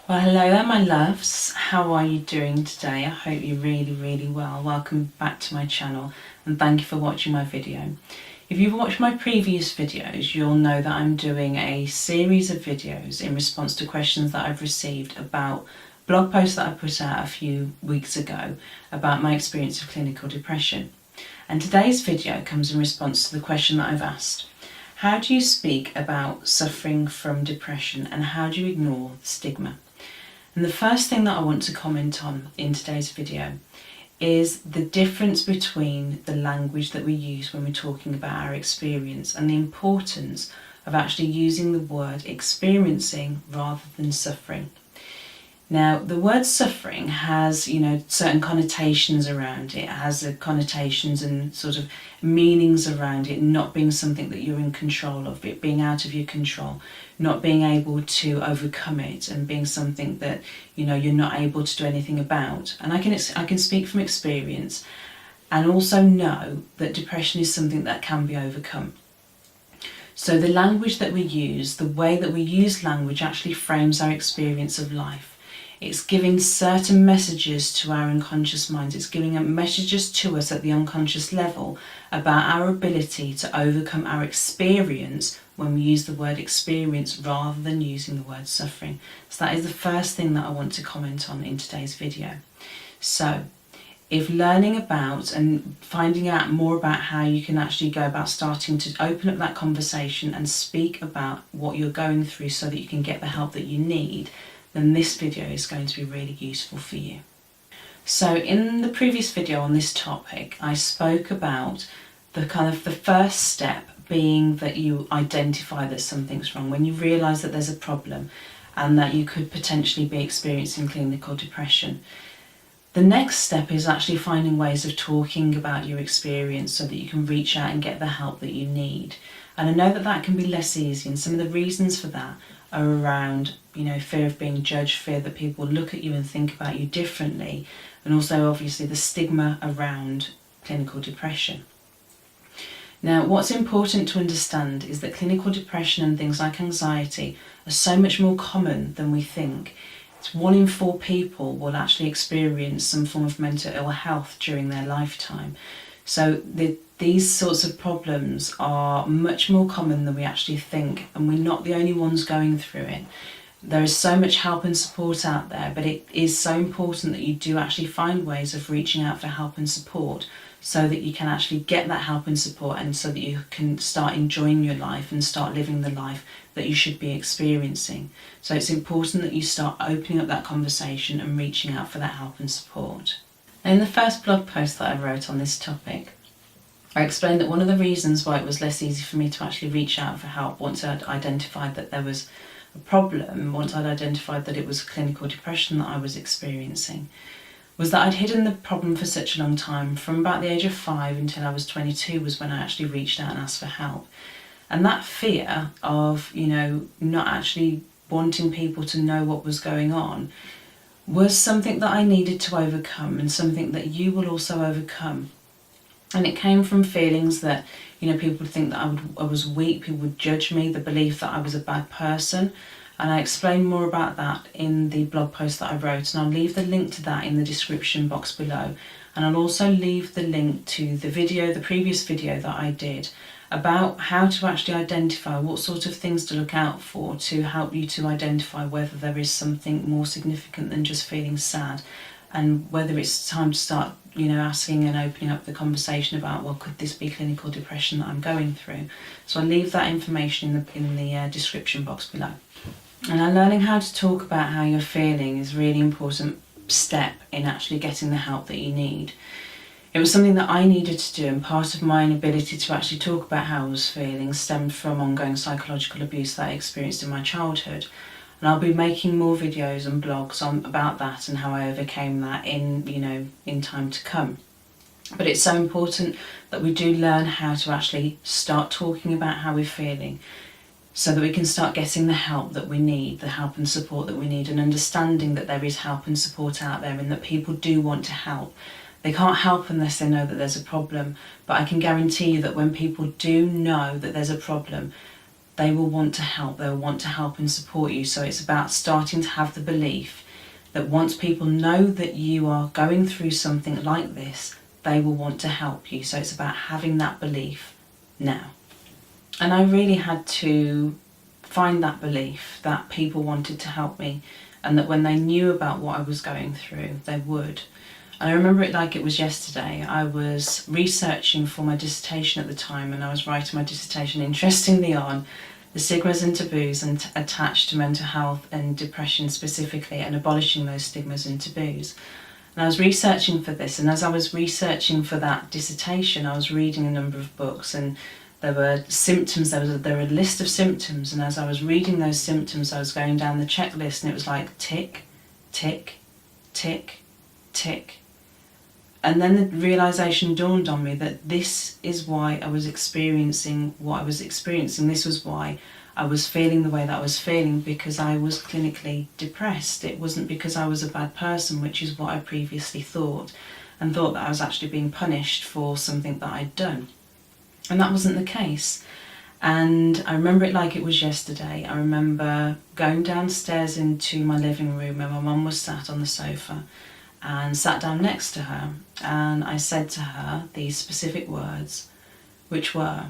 Well, hello there, my loves. How are you doing today? I hope you're really well. Welcome back to my channel and thank you for watching my video. If you've watched my previous videos, you'll know that I'm doing a series of videos in response to questions that I've received about blog posts that I put out a few weeks ago about my experience of clinical depression. And today's video comes in response to the question that I've asked. How do you speak about suffering from depression and how do you ignore the stigma? And the first thing that I want to comment on in today's video is the difference between the language that we use when we're talking about our experience and the importance of actually using the word experiencing rather than suffering. Now, the word suffering has, certain connotations around it. It has connotations and sort of meanings around it not being something that you're in control of, it being out of your control, not being able to overcome it and being something that, you're not able to do anything about. And I can speak from experience and also know that depression is something that can be overcome. So the language that we use, the way that we use language actually frames our experience of life. It's giving certain messages to our unconscious minds. It's giving messages to us at the unconscious level about our ability to overcome our experience when we use the word experience rather than using the word suffering. So that is the first thing that I want to comment on in today's video. So if learning about and finding out more about how you can actually go about starting to open up that conversation and speak about what you're going through so that you can get the help that you need, then this video is going to be really useful for you. So in the previous video on this topic, I spoke about the first step being that you identify that something's wrong. When you realise that there's a problem and that you could potentially be experiencing clinical depression, the next step is actually finding ways of talking about your experience so that you can reach out and get the help that you need. And I know that that can be less easy, and some of the reasons for that are around, fear of being judged, fear that people look at you and think about you differently, and also obviously the stigma around clinical depression. Now, what's important to understand is that clinical depression and things like anxiety are so much more common than we think. It's 1 in 4 people will actually experience some form of mental ill health during their lifetime. So these sorts of problems are much more common than we actually think, and we're not the only ones going through it. There is so much help and support out there, but it is so important that you do actually find ways of reaching out for help and support so that you can actually get that help and support, and so that you can start enjoying your life and start living the life that you should be experiencing. So it's important that you start opening up that conversation and reaching out for that help and support. In the first blog post that I wrote on this topic, I explained that one of the reasons why it was less easy for me to actually reach out for help once I'd identified that there was a problem, once I'd identified that it was clinical depression that I was experiencing, was that I'd hidden the problem for such a long time. From about the age of 5 until I was 22 was when I actually reached out and asked for help. And that fear of, not actually wanting people to know what was going on was something that I needed to overcome, and something that you will also overcome. And it came from feelings that, people would think that I was weak, people would judge me, the belief that I was a bad person. And I explain more about that in the blog post that I wrote, and I'll leave the link to that in the description box below. And I'll also leave the link to the previous video that I did about how to actually identify what sort of things to look out for to help you to identify whether there is something more significant than just feeling sad, and whether it's time to start, asking and opening up the conversation about, well, could this be clinical depression that I'm going through? So I'll leave that information in the description box below. And learning how to talk about how you're feeling is a really important step in actually getting the help that you need. It was something that I needed to do, and part of my inability to actually talk about how I was feeling stemmed from ongoing psychological abuse that I experienced in my childhood. And I'll be making more videos and blogs about that and how I overcame that in time to come. But it's so important that we do learn how to actually start talking about how we're feeling, so that we can start getting the help that we need, the help and support that we need, and understanding that there is help and support out there and that people do want to help. They can't help unless they know that there's a problem, but I can guarantee you that when people do know that there's a problem, they will want to help. They'll want to help and support you. So it's about starting to have the belief that once people know that you are going through something like this, they will want to help you. So it's about having that belief now. And I really had to find that belief that people wanted to help me, and that when they knew about what I was going through, they would. And I remember it like it was yesterday. I was researching for my dissertation at the time, and I was writing my dissertation, interestingly, on the stigmas and taboos attached to mental health and depression specifically, and abolishing those stigmas and taboos. And I was researching for this, and as I was researching for that dissertation, I was reading a number of books, and there were symptoms, there were a list of symptoms, and as I was reading those symptoms, I was going down the checklist, and it was like tick, tick, tick, tick. And then the realisation dawned on me that this is why I was experiencing what I was experiencing. This was why I was feeling the way that I was feeling, because I was clinically depressed. It wasn't because I was a bad person, which is what I previously thought, and thought that I was actually being punished for something that I'd done. And that wasn't the case. And I remember it like it was yesterday. I remember going downstairs into my living room where my mum was sat on the sofa, and sat down next to her, and I said to her these specific words, which were,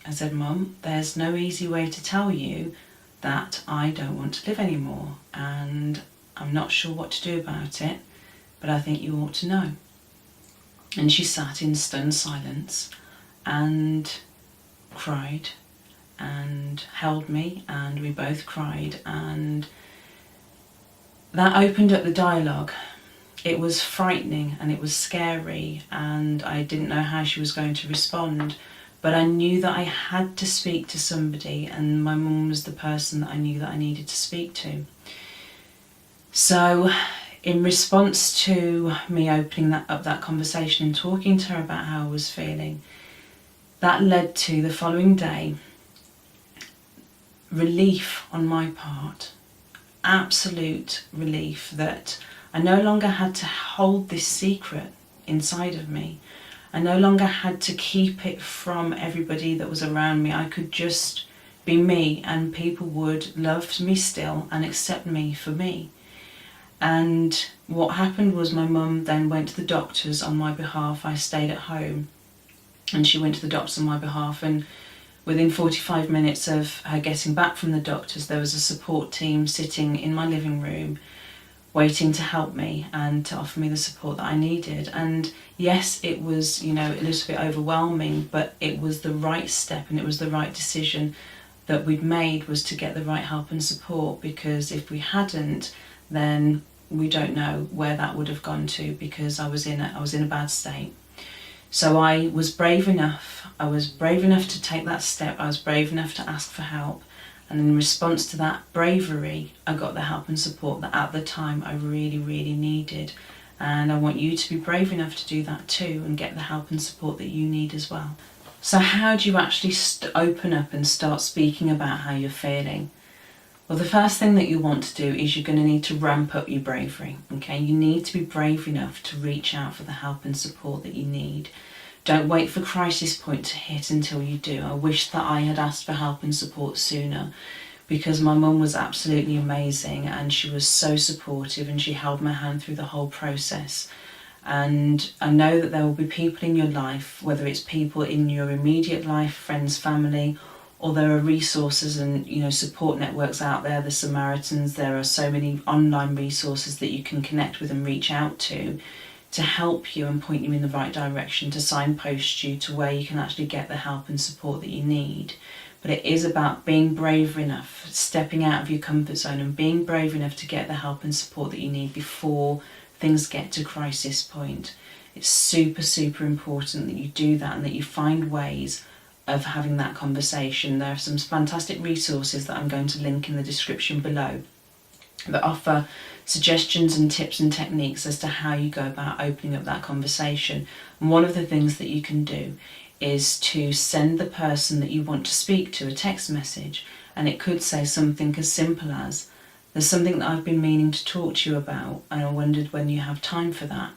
I said, "Mum, there's no easy way to tell you that I don't want to live anymore, and I'm not sure what to do about it, but I think you ought to know." And she sat in stunned silence and cried and held me, and we both cried, and that opened up the dialogue. It was frightening and it was scary, and I didn't know how she was going to respond, but I knew that I had to speak to somebody, and my mum was the person that I knew that I needed to speak to. So in response to me opening that conversation and talking to her about how I was feeling, that led to the following day relief on my part, absolute relief that I no longer had to hold this secret inside of me. I no longer had to keep it from everybody that was around me. I could just be me, and people would love me still and accept me for me. And what happened was my mum then went to the doctors on my behalf. I stayed at home, and she went to the doctors on my behalf, and within 45 minutes of her getting back from the doctors, there was a support team sitting in my living room waiting to help me and to offer me the support that I needed. And yes, it was, a little bit overwhelming, but it was the right step, and it was the right decision that we'd made, was to get the right help and support, because if we hadn't, then we don't know where that would have gone to, because I was in a bad state. So I was brave enough. I was brave enough to take that step. I was brave enough to ask for help. And in response to that bravery, I got the help and support that at the time I really, really needed. And I want you to be brave enough to do that too, and get the help and support that you need as well. So how do you actually open up and start speaking about how you're feeling? Well, the first thing that you want to do is you're going to need to ramp up your bravery, okay? You need to be brave enough to reach out for the help and support that you need. Don't wait for crisis point to hit until you do. I wish that I had asked for help and support sooner, because my mum was absolutely amazing, and she was so supportive, and she held my hand through the whole process. And I know that there will be people in your life, whether it's people in your immediate life, friends, family, or there are resources and support networks out there, the Samaritans. There are so many online resources that you can connect with and reach out to help you and point you in the right direction, to signpost you to where you can actually get the help and support that you need. But it is about being brave enough, stepping out of your comfort zone, and being brave enough to get the help and support that you need before things get to crisis point. It's super, super important that you do that, and that you find ways of having that conversation. There are some fantastic resources that I'm going to link in the description below that offer suggestions and tips and techniques as to how you go about opening up that conversation. And one of the things that you can do is to send the person that you want to speak to a text message, and it could say something as simple as, "There's something that I've been meaning to talk to you about, and I wondered when you have time for that."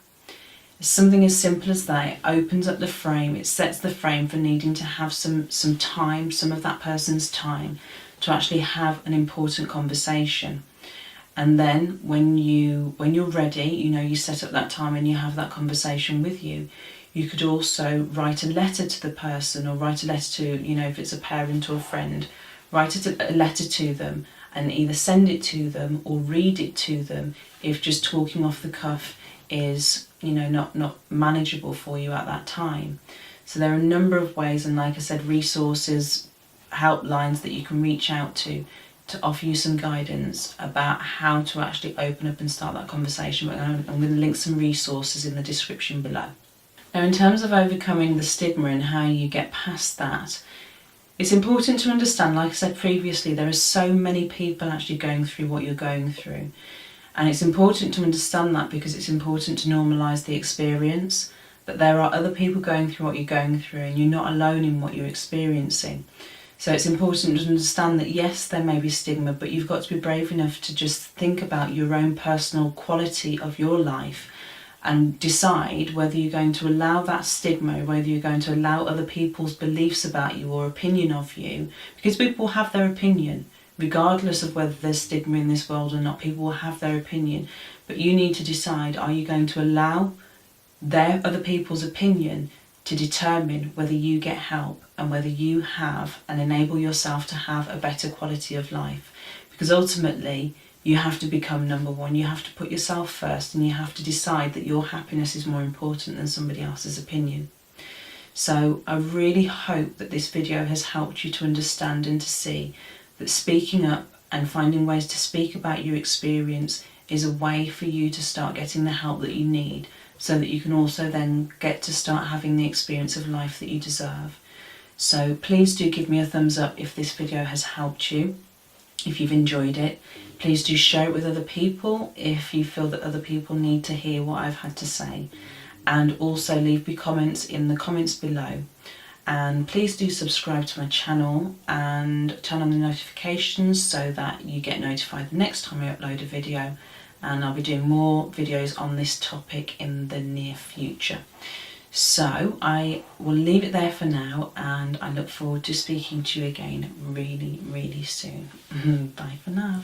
Something as simple as that, it opens up the frame, it sets the frame for needing to have some time, some of that person's time, to actually have an important conversation. And then when you're ready, you set up that time and you have that conversation with you. You could also write a letter to the person, or write a letter to, if it's a parent or a friend, write a letter to them and either send it to them or read it to them if just talking off the cuff is not manageable for you at that time. So there are a number of ways, and like I said, resources, helplines that you can reach out to offer you some guidance about how to actually open up and start that conversation. But I'm going to link some resources in the description below. Now, in terms of overcoming the stigma and how you get past that, it's important to understand, like I said previously, there are so many people actually going through what you're going through. And it's important to understand that, because it's important to normalise the experience, that there are other people going through what you're going through and you're not alone in what you're experiencing. So it's important to understand that yes, there may be stigma, but you've got to be brave enough to just think about your own personal quality of your life and decide whether you're going to allow that stigma, whether you're going to allow other people's beliefs about you or opinion of you, because people have their opinion. Regardless of whether there's stigma in this world or not, people will have their opinion. But you need to decide, are you going to allow other people's opinion to determine whether you get help and whether you have and enable yourself to have a better quality of life? Because ultimately, you have to become number one. You have to put yourself first, and you have to decide that your happiness is more important than somebody else's opinion. So I really hope that this video has helped you to understand and to see that speaking up and finding ways to speak about your experience is a way for you to start getting the help that you need, so that you can also then get to start having the experience of life that you deserve. So please do give me a thumbs up if this video has helped you. If you've enjoyed it, please do share it with other people if you feel that other people need to hear what I've had to say. And also leave me comments in the comments below. And please do subscribe to my channel and turn on the notifications so that you get notified the next time I upload a video. And I'll be doing more videos on this topic in the near future. So I will leave it there for now, and I look forward to speaking to you again really, really soon. Bye for now.